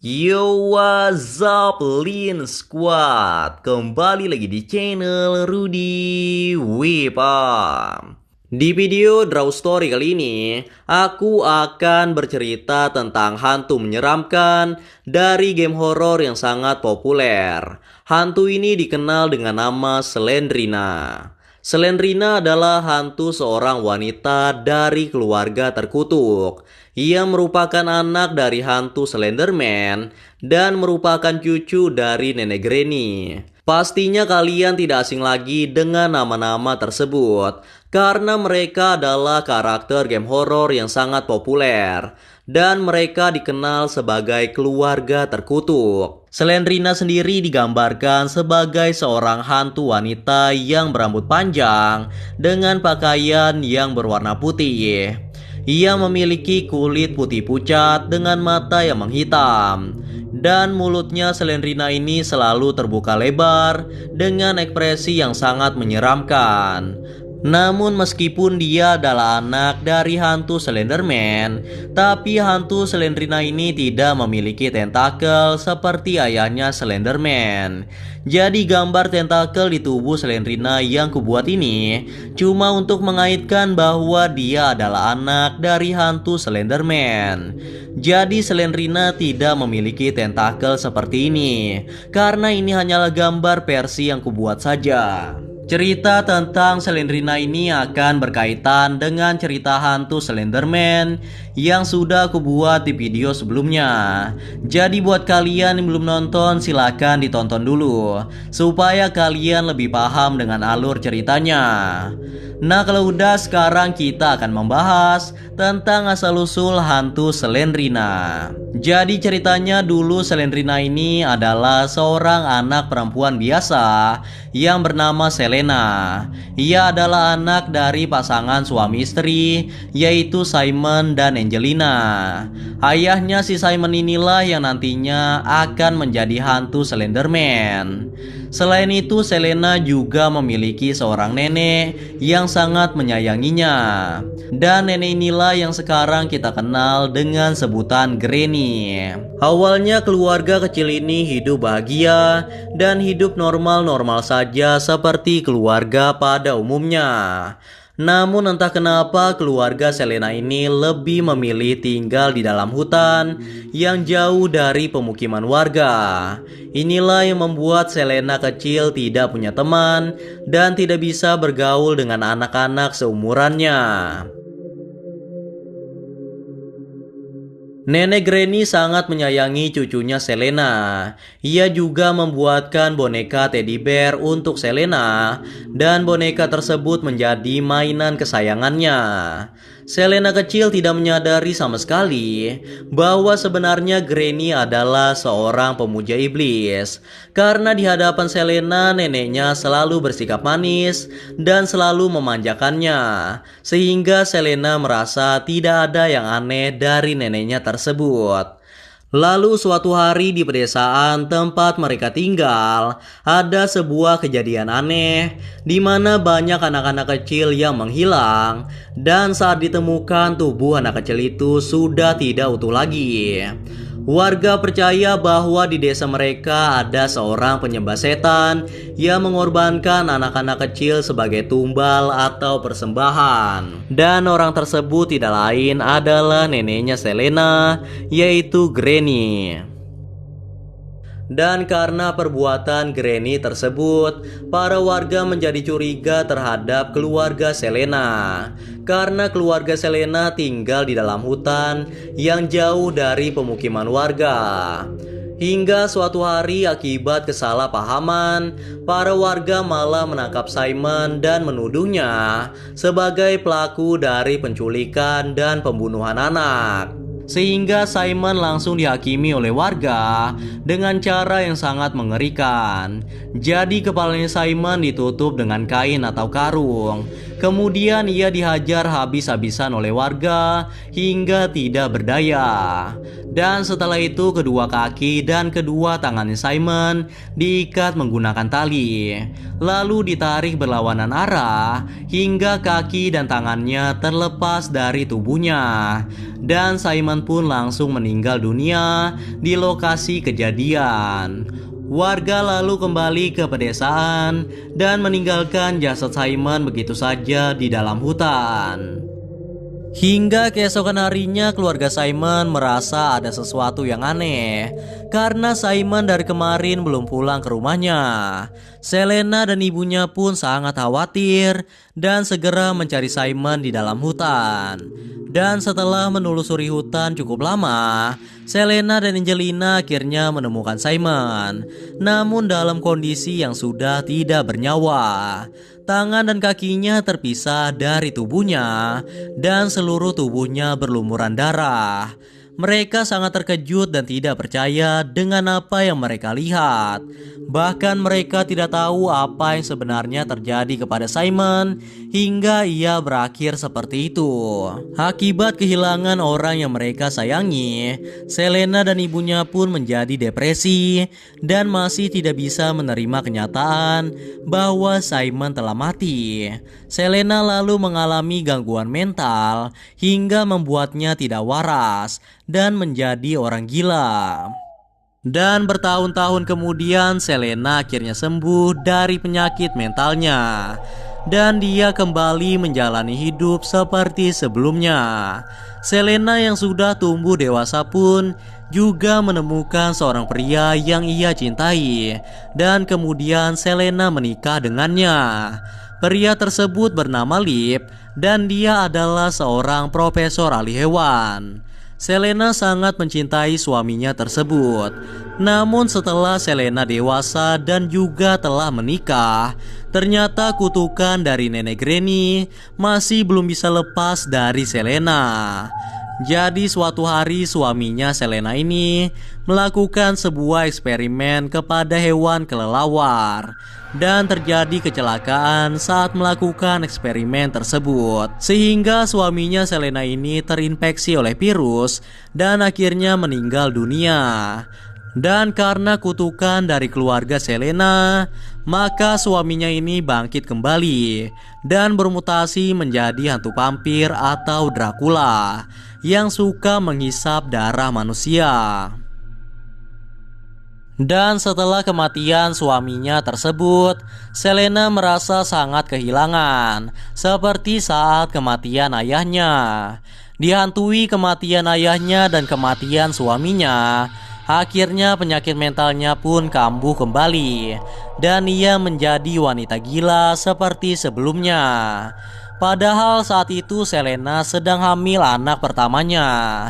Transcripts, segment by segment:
Yo, what's up, Lin Squad? Kembali lagi di channel Rudy Wipa. Di video Draw Story kali ini, aku akan bercerita tentang hantu menyeramkan dari game horor yang sangat populer. Hantu ini dikenal dengan nama Slendrina. Slendrina adalah hantu seorang wanita dari keluarga terkutuk. Ia merupakan anak dari hantu Slenderman dan merupakan cucu dari nenek Granny. Pastinya kalian tidak asing lagi dengan nama-nama tersebut karena mereka adalah karakter game horor yang sangat populer dan mereka dikenal sebagai keluarga terkutuk. Slendrina sendiri digambarkan sebagai seorang hantu wanita yang berambut panjang dengan pakaian yang berwarna putih. Ia memiliki kulit putih pucat dengan mata yang menghitam. Dan mulutnya Slendrina ini selalu terbuka lebar dengan ekspresi yang sangat menyeramkan. Namun meskipun dia adalah anak dari hantu Slenderman, tapi hantu Slendrina ini tidak memiliki tentakel seperti ayahnya Slenderman. Jadi gambar tentakel di tubuh Slendrina yang kubuat ini cuma untuk mengaitkan bahwa dia adalah anak dari hantu Slenderman. Jadi Slendrina tidak memiliki tentakel seperti ini karena ini hanyalah gambar versi yang kubuat saja. Cerita tentang Slendrina ini akan berkaitan dengan cerita hantu Slenderman yang sudah aku buat di video sebelumnya. Jadi buat kalian yang belum nonton silahkan ditonton dulu supaya kalian lebih paham dengan alur ceritanya. Nah kalau udah, sekarang kita akan membahas tentang asal-usul hantu Slendrina. Jadi ceritanya dulu Slendrina ini adalah seorang anak perempuan biasa yang bernama Selena. Ia adalah anak dari pasangan suami istri yaitu Simon dan Angelina. Ayahnya si Simon inilah yang nantinya akan menjadi hantu Slenderman. Selain itu Selena juga memiliki seorang nenek yang sangat menyayanginya. Dan nenek inilah yang sekarang kita kenal dengan sebutan Granny. Awalnya keluarga kecil ini hidup bahagia dan hidup normal-normal saja seperti keluarga pada umumnya. Namun entah kenapa keluarga Selena ini lebih memilih tinggal di dalam hutan yang jauh dari pemukiman warga. Inilah yang membuat Selena kecil tidak punya teman dan tidak bisa bergaul dengan anak-anak seumurannya. Nenek Granny sangat menyayangi cucunya Selena. Ia juga membuatkan boneka teddy bear untuk Selena dan boneka tersebut menjadi mainan kesayangannya. Selena kecil tidak menyadari sama sekali bahwa sebenarnya Granny adalah seorang pemuja iblis. Karena di hadapan Selena neneknya selalu bersikap manis dan selalu memanjakannya. Sehingga Selena merasa tidak ada yang aneh dari neneknya tersebut. Lalu suatu hari di pedesaan tempat mereka tinggal, ada sebuah kejadian aneh di mana banyak anak-anak kecil yang menghilang dan saat ditemukan tubuh anak kecil itu sudah tidak utuh lagi. Warga percaya bahwa di desa mereka ada seorang penyembah setan yang mengorbankan anak-anak kecil sebagai tumbal atau persembahan. Dan orang tersebut tidak lain adalah neneknya Selena, yaitu Granny. Dan karena perbuatan Granny tersebut, para warga menjadi curiga terhadap keluarga Selena. Karena keluarga Selena tinggal di dalam hutan yang jauh dari pemukiman warga. Hingga suatu hari akibat kesalahpahaman, para warga malah menangkap Simon dan menuduhnya sebagai pelaku dari penculikan dan pembunuhan anak. Sehingga Simon langsung dihakimi oleh warga dengan cara yang sangat mengerikan. Jadi kepalanya Simon ditutup dengan kain atau karung. Kemudian ia dihajar habis-habisan oleh warga hingga tidak berdaya. Dan setelah itu kedua kaki dan kedua tangannya Simon diikat menggunakan tali, lalu ditarik berlawanan arah hingga kaki dan tangannya terlepas dari tubuhnya. Dan Simon pun langsung meninggal dunia di lokasi kejadian. Warga lalu kembali ke pedesaan dan meninggalkan jasad Simon begitu saja di dalam hutan. Hingga keesokan harinya keluarga Simon merasa ada sesuatu yang aneh karena Simon dari kemarin belum pulang ke rumahnya. Selena dan ibunya pun sangat khawatir dan segera mencari Simon di dalam hutan. Dan setelah menelusuri hutan cukup lama, Selena dan Angelina akhirnya menemukan Simon, namun dalam kondisi yang sudah tidak bernyawa. Tangan dan kakinya terpisah dari tubuhnya dan seluruh tubuhnya berlumuran darah. Mereka sangat terkejut dan tidak percaya dengan apa yang mereka lihat. Bahkan mereka tidak tahu apa yang sebenarnya terjadi kepada Simon hingga ia berakhir seperti itu. Akibat kehilangan orang yang mereka sayangi, Selena dan ibunya pun menjadi depresi dan masih tidak bisa menerima kenyataan bahwa Simon telah mati. Selena lalu mengalami gangguan mental hingga membuatnya tidak waras dan menjadi orang gila. Dan bertahun-tahun kemudian Selena akhirnya sembuh dari penyakit mentalnya dan dia kembali menjalani hidup seperti sebelumnya. Selena yang sudah tumbuh dewasa pun juga menemukan seorang pria yang ia cintai dan kemudian Selena menikah dengannya. Pria tersebut bernama Lip dan dia adalah seorang profesor ahli hewan. Selena sangat mencintai suaminya tersebut. Namun setelah Selena dewasa dan juga telah menikah, ternyata kutukan dari nenek Granny masih belum bisa lepas dari Selena. Jadi suatu hari suaminya Selena ini melakukan sebuah eksperimen kepada hewan kelelawar dan terjadi kecelakaan saat melakukan eksperimen tersebut, sehingga suaminya Selena ini terinfeksi oleh virus dan akhirnya meninggal dunia. Dan karena kutukan dari keluarga Selena, maka suaminya ini bangkit kembali dan bermutasi menjadi hantu vampir atau Dracula yang suka menghisap darah manusia. Dan setelah kematian suaminya tersebut, Selena merasa sangat kehilangan, seperti saat kematian ayahnya. Dihantui kematian ayahnya dan kematian suaminya, akhirnya penyakit mentalnya pun kambuh kembali dan ia menjadi wanita gila seperti sebelumnya. Padahal saat itu Selena sedang hamil anak pertamanya.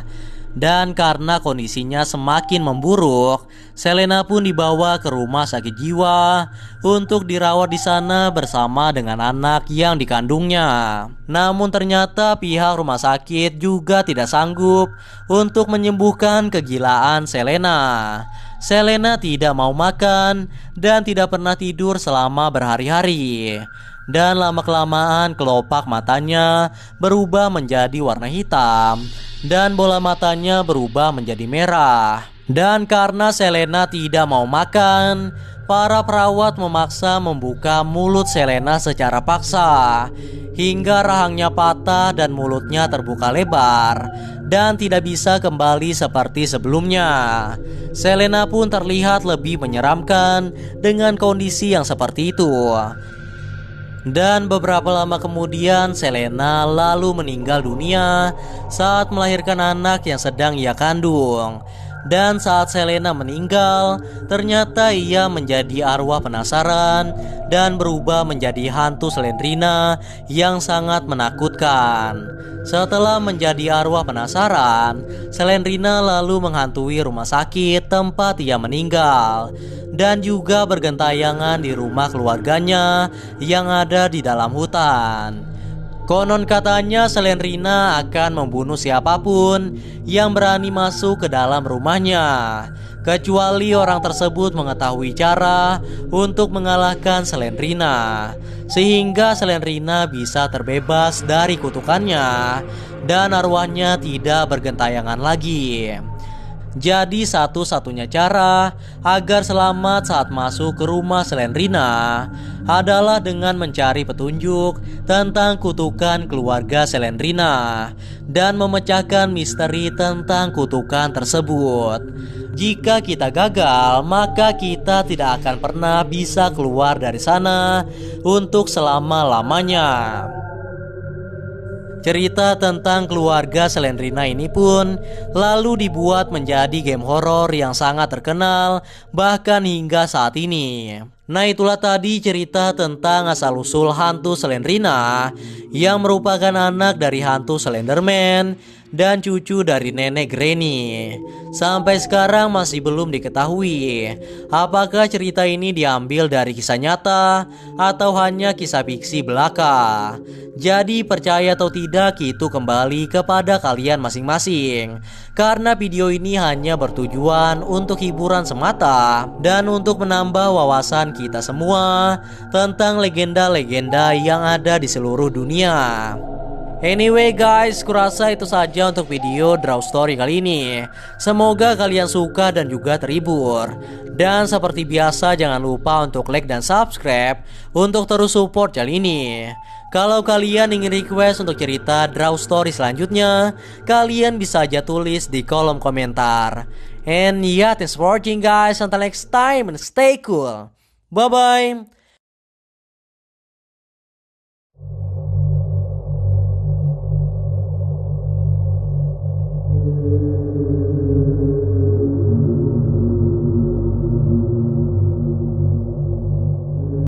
Dan karena kondisinya semakin memburuk, Selena pun dibawa ke rumah sakit jiwa untuk dirawat di sana bersama dengan anak yang dikandungnya. Namun ternyata pihak rumah sakit juga tidak sanggup untuk menyembuhkan kegilaan Selena. Selena tidak mau makan dan tidak pernah tidur selama berhari-hari. Dan lama-kelamaan kelopak matanya berubah menjadi warna hitam dan bola matanya berubah menjadi merah. Dan karena Selena tidak mau makan, para perawat memaksa membuka mulut Selena secara paksa hingga rahangnya patah dan mulutnya terbuka lebar dan tidak bisa kembali seperti sebelumnya. Selena pun terlihat lebih menyeramkan dengan kondisi yang seperti itu. Dan beberapa lama kemudian Selena lalu meninggal dunia saat melahirkan anak yang sedang ia kandung. Dan saat Selena meninggal, ternyata ia menjadi arwah penasaran dan berubah menjadi hantu Slendrina yang sangat menakutkan. Setelah menjadi arwah penasaran, Slendrina lalu menghantui rumah sakit tempat ia meninggal dan juga bergentayangan di rumah keluarganya yang ada di dalam hutan. Konon katanya Slendrina akan membunuh siapapun yang berani masuk ke dalam rumahnya, kecuali orang tersebut mengetahui cara untuk mengalahkan Slendrina, sehingga Slendrina bisa terbebas dari kutukannya dan arwahnya tidak bergentayangan lagi. Jadi satu-satunya cara agar selamat saat masuk ke rumah Slendrina adalah dengan mencari petunjuk tentang kutukan keluarga Slendrina dan memecahkan misteri tentang kutukan tersebut. Jika kita gagal, maka kita tidak akan pernah bisa keluar dari sana untuk selama-lamanya. Cerita tentang keluarga Slendrina ini pun lalu dibuat menjadi game horor yang sangat terkenal bahkan hingga saat ini. Nah, itulah tadi cerita tentang asal-usul hantu Slendrina yang merupakan anak dari hantu Slenderman dan cucu dari nenek Granny. Sampai sekarang masih belum diketahui apakah cerita ini diambil dari kisah nyata atau hanya kisah fiksi belaka. Jadi percaya atau tidak itu kembali kepada kalian masing-masing, karena video ini hanya bertujuan untuk hiburan semata dan untuk menambah wawasan kita semua tentang legenda-legenda yang ada di seluruh dunia. Anyway guys, kurasa itu saja untuk video Draw Story kali ini. Semoga kalian suka dan juga terhibur. Dan seperti biasa jangan lupa untuk like dan subscribe untuk terus support channel ini. Kalau kalian ingin request untuk cerita Draw Story selanjutnya, kalian bisa aja tulis di kolom komentar. And yeah, thanks for watching guys. Until next time and stay cool. Bye bye.